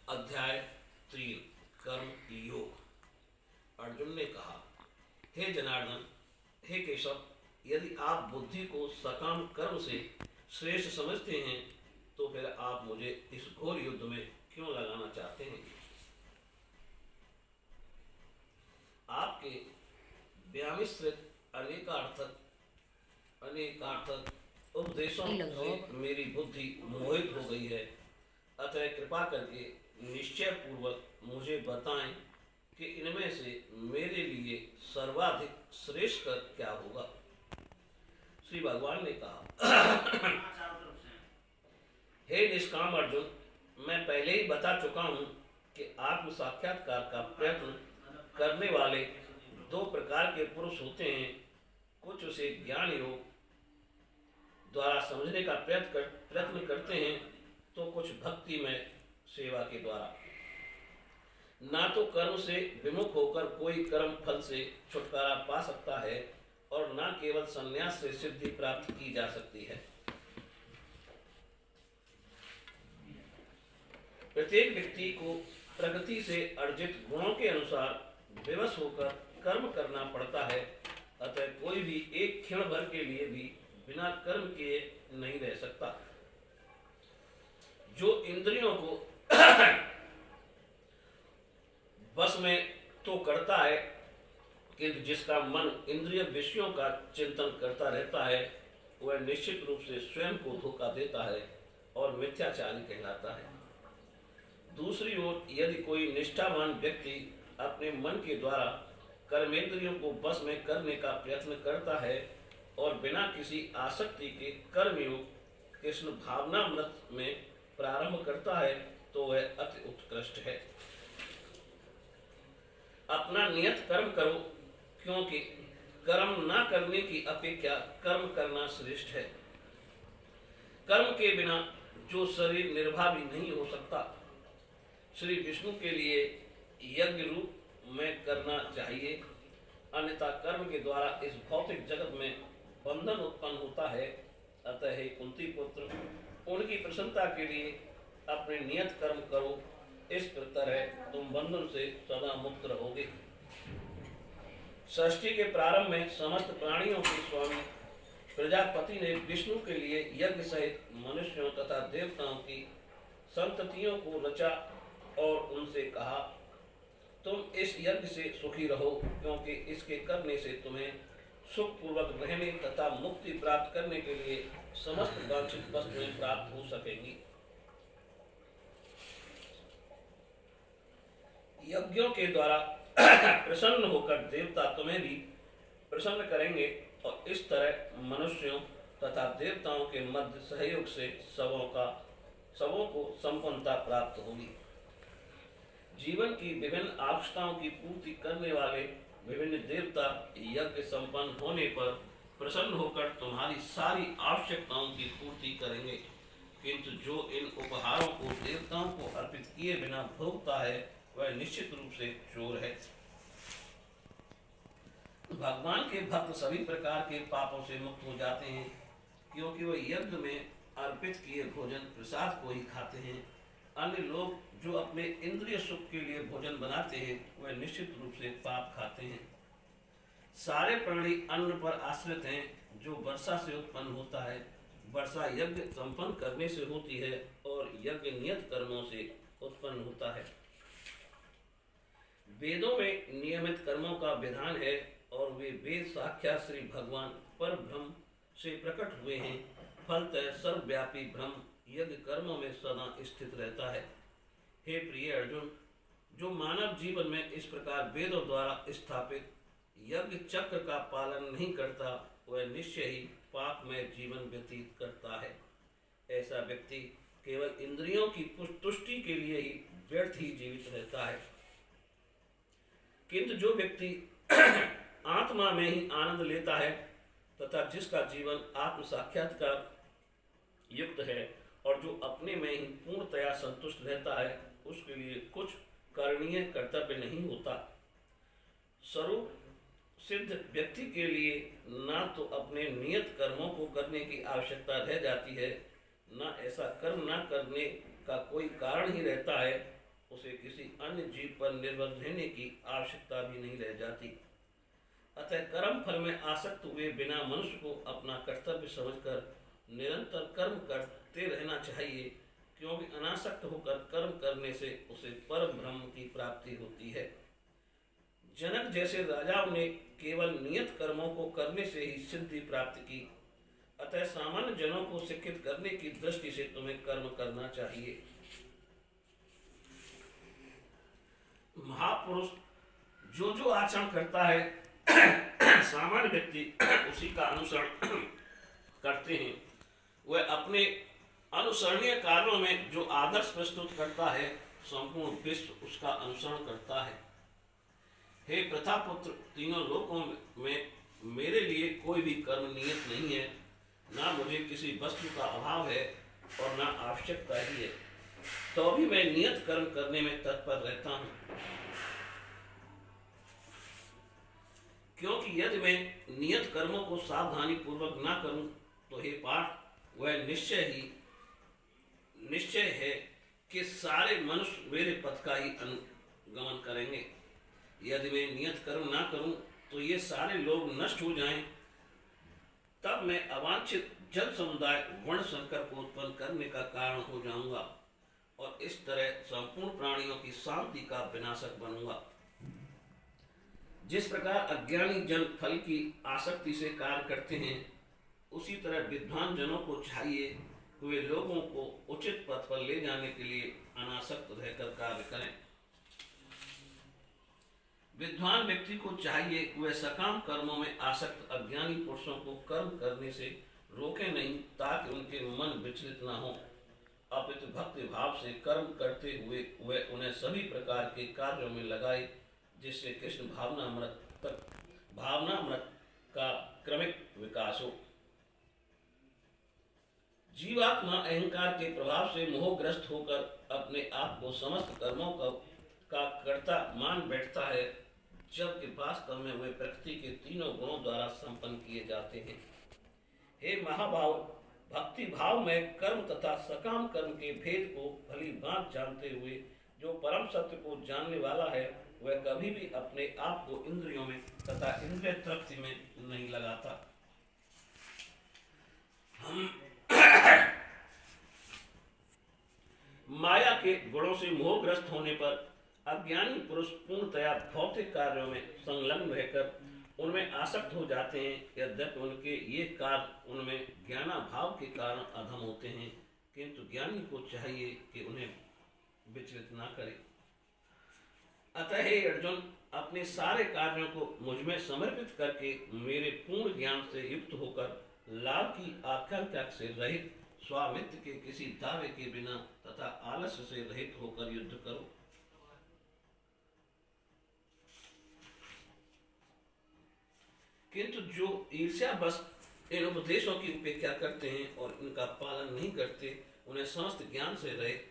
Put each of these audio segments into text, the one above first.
अध्याय 3 कर्म योग। अर्जुन ने कहा, हे जनार्दन, हे केशव, यदि आप बुद्धि को सकाम कर्म से श्रेष्ठ समझते हैं तो फिर आप मुझे इस घोर युद्ध में क्यों लगाना चाहते हैं? आपके व्यामिश्रित अनेकार्थक उपदेशों से मेरी बुद्धि मोहित हो गई है। अतः कृपा करके निश्चय पूर्वक मुझे बताएं कि इनमें से मेरे लिए सर्वाधिक श्रेष्ठ कर क्या होगा। श्री भगवान ने कहा, हे निष्काम अर्जुन, मैं पहले ही बता चुका हूं कि आत्म साक्षात्कार का प्रयत्न करने वाले दो प्रकार के पुरुष होते हैं। कुछ उसे ज्ञान योग द्वारा समझने का प्रयत्न करते हैं तो कुछ भक्ति में सेवा के द्वारा। ना तो कर्म से विमुख होकर कोई कर्म फल से छुटकारा पा सकता है और ना केवल संन्यास से सिद्धि प्राप्त की जा सकती है। प्रत्येक व्यक्ति को प्रकृति से अर्जित गुणों के अनुसार विवश होकर कर्म करना पड़ता है। अतः कोई भी एक क्षण भर के लिए भी बिना कर्म किए नहीं रह सकता। जो इंद्रियों को बस में तो करता है, किंतु जिसका मन इंद्रिय विषयों का चिंतन करता रहता है, वह निश्चित रूप से स्वयं को धोखा देता है और मिथ्याचारी कहलाता है। दूसरी ओर यदि कोई निष्ठावान व्यक्ति अपने मन के द्वारा कर्मेंद्रियों को बस में करने का प्रयत्न करता है और बिना किसी आसक्ति के कर्मयोग कृष्ण भावनामृत में प्रारंभ करता है तो वह अति उत्कृष्ट है। अपना नियत कर्म करो, क्योंकि कर्म न करने की अपेक्षा कर्म करना श्रेष्ठ है। कर्म के बिना जो शरीर निर्वाह भी नहीं हो सकता, श्री विष्णु के लिए यज्ञ रूप में करना चाहिए, अन्यथा कर्म के द्वारा इस भौतिक जगत में बंधन उत्पन्न होता है। अतः हे कुंती पुत्र, उनकी प्रसन्नता के लिए अपने नियत कर्म करो। इस प्रकार तुम बंधन से सदा मुक्त रहोगे। सृष्टि के प्रारंभ में समस्त प्राणियों के स्वामी प्रजापति ने विष्णु के लिए यज्ञ सहित मनुष्यों तथा देवताओं की संततियों को रचा और उनसे कहा, तुम इस यज्ञ से सुखी रहो, क्योंकि इसके करने से तुम्हें सुखपूर्वक रहने तथा मुक्ति प्राप्त करने के लिए समस्त वांछित वस्तुएं प्राप्त हो सकेंगी। यज्ञों के द्वारा प्रसन्न होकर देवता तुम्हें भी प्रसन्न करेंगे और इस तरह मनुष्यों तथा देवताओं के मध्य सहयोग से सबों को संपन्नता प्राप्त होगी। जीवन की विभिन्न आवश्यकताओं की पूर्ति करने वाले विभिन्न देवता यज्ञ संपन्न होने पर प्रसन्न होकर तुम्हारी सारी आवश्यकताओं की पूर्ति करेंगे, किंतु जो इन उपहारों को देवताओं को अर्पित किए बिना भोगता है वह निश्चित रूप से चोर है। भगवान के भक्त सभी प्रकार के पापों से मुक्त हो जाते हैं, क्योंकि वह यज्ञ में अर्पित किए भोजन प्रसाद को ही खाते हैं। अन्य लोग जो अपने इंद्रिय सुख के लिए भोजन बनाते हैं वह निश्चित रूप से पाप खाते हैं। सारे प्राणी अन्न पर आश्रित हैं, जो वर्षा से उत्पन्न होता है। वर्षा यज्ञ संपन्न करने से होती है और यज्ञ नियत कर्मों से उत्पन्न होता है। वेदों में नियमित कर्मों का विधान है और वे वेद साक्षात श्री भगवान पर ब्रह्म से प्रकट हुए हैं। फलतः सर्वव्यापी ब्रह्म यज्ञ कर्मों में सदा स्थित रहता है। हे प्रिय अर्जुन, जो मानव जीवन में इस प्रकार वेदों द्वारा स्थापित यज्ञ चक्र का पालन नहीं करता, वह निश्चय ही पाप में जीवन व्यतीत करता है। ऐसा व्यक्ति केवल इंद्रियों की तुष्टि के लिए ही व्यर्थ ही जीवित रहता है। किंतु जो व्यक्ति आत्मा में ही आनंद लेता है तथा जिसका जीवन आत्म साक्षात्कार युक्त है और जो अपने में ही पूर्णतया संतुष्ट रहता है, उसके लिए कुछ करणीय कर्तव्य नहीं होता। स्वरूप सिद्ध व्यक्ति के लिए ना तो अपने नियत कर्मों को करने की आवश्यकता रह जाती है, न ऐसा कर्म न करने का कोई कारण ही रहता है। उसे किसी अन्य जीव पर निर्भर रहने की आवश्यकता भी नहीं रह जाती। अतः कर्म फल में आसक्त हुए बिना मनुष्य को अपना कर्तव्य समझकर निरंतर कर्म करते रहना चाहिए, क्योंकि अनासक्त होकर कर्म करने से उसे परम ब्रह्म की प्राप्ति होती है। जनक जैसे राजाओं ने केवल नियत कर्मों को करने से ही सिद्धि प्राप्त की। अतः सामान्य जनों को शिक्षित करने की दृष्टि से तुम्हें कर्म करना चाहिए। महापुरुष जो जो आचरण करता है सामान्य व्यक्ति उसी का अनुसरण करते हैं। वह अपने अनुसरणीय कार्यों में जो आदर्श प्रस्तुत करता है, संपूर्ण विश्व उसका अनुसरण करता है। हे प्रथापुत्र, तीनों लोकों में मेरे लिए कोई भी कर्म नियत नहीं है। ना मुझे किसी वस्तु का अभाव है और ना आवश्यकता ही है, तो भी मैं नियत कर्म करने में तत्पर रहता हूँ। क्योंकि यदि मैं नियत कर्मों को सावधानी पूर्वक ना करूं तो हे पाठ, वह निश्चय है कि सारे मनुष्य मेरे पथ का ही अनुगमन करेंगे। यदि मैं नियत कर्म ना करूं तो ये सारे लोग नष्ट हो जाएं, तब मैं अवांछित जन समुदाय वर्ण संकर को उत्पन्न करने का कारण हो जाऊंगा और इस तरह संपूर्ण प्राणियों की शांति का विनाशक बनूंगा। जिस प्रकार अज्ञानी जन फल की आसक्ति से कार्य करते हैं, उसी तरह विद्वान जनों को चाहिए कि वे लोगों को उचित पथ पर ले जाने के लिए अनासक्त रहकर कार्य करें। विद्वान व्यक्ति को चाहिए कि वह सकाम कर्मों में आसक्त अज्ञानी पुरुषों को कर्म करने से रोके नहीं, ताकि उनके मन विचलित न हो, अपितु भक्ति भाव से कर्म करते हुए वह उन्हें सभी प्रकार के कार्यों में लगाए, जिससे कृष्ण भावनामृत का क्रमिक विकास हो। जीवात्मा अहंकार के प्रभाव से मोहग्रस्त होकर अपने आप को समस्त कर्मों का कर्ता मान बैठता है, जबकि वास्तव में वे प्रकृति के तीनों गुणों द्वारा संपन्न किए जाते हैं। हे महाभाव, भक्ति भाव में कर्म तथा सकाम कर्म के भेद को भली भांति जानते हुए जो परम सत्य को जानने वाला है, वह कभी भी अपने आप को इंद्रियों में तथा इंद्रिय तृप्ति में नहीं लगाता। हम माया के गुणों से मोहग्रस्त होने पर अज्ञानी पुरुष पूर्णतया भौतिक कार्यों में संलग्न रहकर उनमें आसक्त हो जाते हैं। यद्यपि उनके ये कार्य उनमें ज्ञानाभाव के कारण अधम होते हैं, किंतु ज्ञानी को चाहिए कि उन्हें विचलित ना करे। अतः हे अर्जुन, अपने सारे कार्यों को मुझ में समर्पित करके मेरे पूर्ण ज्ञान से युक्त होकर लाभ की आकांक्षा से रहित, स्वामित्व के किसी दावे के बिना तथा आलस्य से रहित होकर युद्ध करो। किंतु जो ईर्ष्यावश इन उपदेशों की उपेक्षा करते हैं और इनका पालन नहीं करते, उन्हें समस्त ज्ञान से रहित,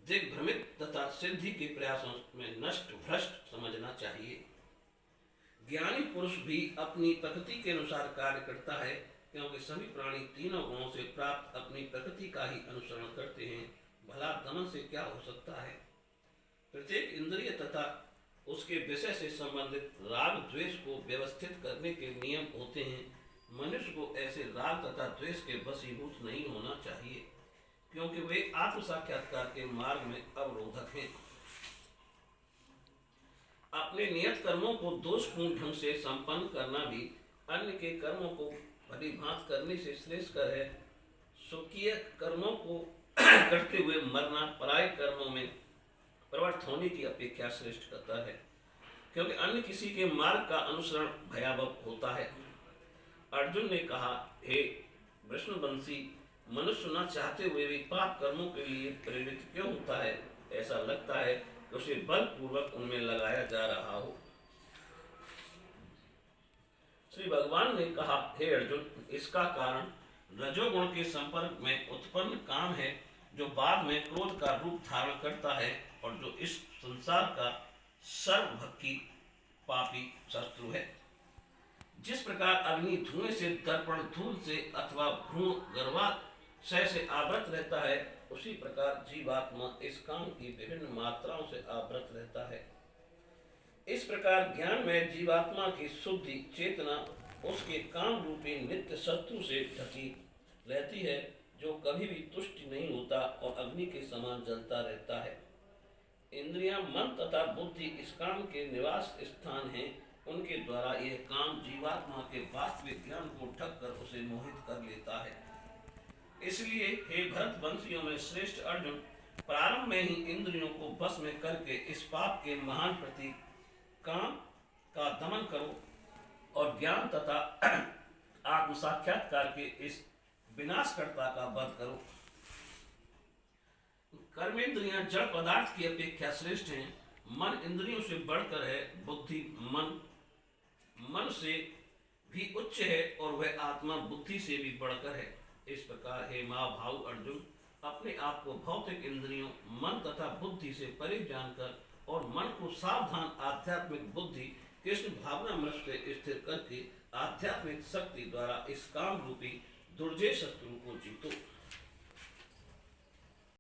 दिग्भ्रमित तथा सिद्धि के प्रयासों में नष्ट भ्रष्ट समझना चाहिए। ज्ञानी पुरुष भी अपनी प्रकृति के अनुसार कार्य करता है, क्योंकि सभी प्राणी तीनों गुणों से प्राप्त अपनी प्रकृति का ही अनुसरण करते हैं। भला दमन से क्या हो सकता है? प्रत्येक इंद्रिय तथा उसके विषय से संबंधित राग द्वेष को व्यवस्थित करने के नियम होते हैं। मनुष्य को ऐसे राग तथा द्वेष के वशीभूत नहीं होना चाहिए, क्योंकि वे आत्म साक्षात्कार के मार्ग में अवरोधक हैं। अपने नियत कर्मों को दोषपूर्ण ढंग से संपन्न करना भी अन्य के कर्मों को भलीभांति करने से श्रेष्ठकर है। स्वकीय कर्मों को करते हुए मरना पराये कर्मों में प्रवृत्त होने की अपेक्षा श्रेष्ठ करता है, क्योंकि अन्य किसी के मार्ग का अनुसरण भयावह होता है। अर्जुन ने कहा, हे वृषणवंशी, मनुष्य न चाहते हुए भी पाप कर्मों के लिए प्रेरित क्यों होता है? ऐसा लगता है कि उसे बलपूर्वक उनमें लगाया जा रहा हो। श्री भगवान ने कहा, हे अर्जुन, इसका कारण रजोगुण के संपर्क में उत्पन्न काम है, जो बाद में क्रोध का रूप धारण करता है और जो इस संसार का सर्वभक्षी पापी शत्रु है। जिस प्रकार अग्नि धुएं से, दर्पण धूल से अथवा भ्रूण गर्भात क्षय से आवृत रहता है, उसी प्रकार जीवात्मा इस काम की विभिन्न मात्राओं से आवृत रहता है। इस प्रकार ज्ञान में जीवात्मा की शुद्धि चेतना उसके काम रूपी नित्य शत्रु से ढकी रहती है, जो कभी भी तुष्ट नहीं होता और अग्नि के समान जलता रहता है। इंद्रियां, मन तथा बुद्धि इस काम के निवास स्थान हैं। उनके द्वारा यह काम जीवात्मा के वास्तविक ज्ञान को ढक कर उसे मोहित कर लेता है। इसलिए हे भरतवंशियों में श्रेष्ठ अर्जुन, प्रारंभ में ही इंद्रियों को बस में करके इस पाप के महान प्रतीक काम का दमन करो और ज्ञान तथा आत्म साक्षात्कार के इस विनाशकर्ता का वध करो। कर्मेंद्रियां जड़ पदार्थ की अपेक्षा श्रेष्ठ हैं। मन इंद्रियों से बढ़कर है, बुद्धि मन से भी उच्च है और वह आत्मा बुद्धि से भी बढ़कर है। इस प्रकार हे महाभाव अर्जुन, अपने आप को भौतिक इंद्रियों, मन तथा बुद्धि से परे जानकर और मन को सावधान आध्यात्मिक बुद्धि कृष्ण भावना मृत से स्थिर करके आध्यात्मिक शक्ति द्वारा इस काम रूपी दुर्जय शत्रु को जीतो।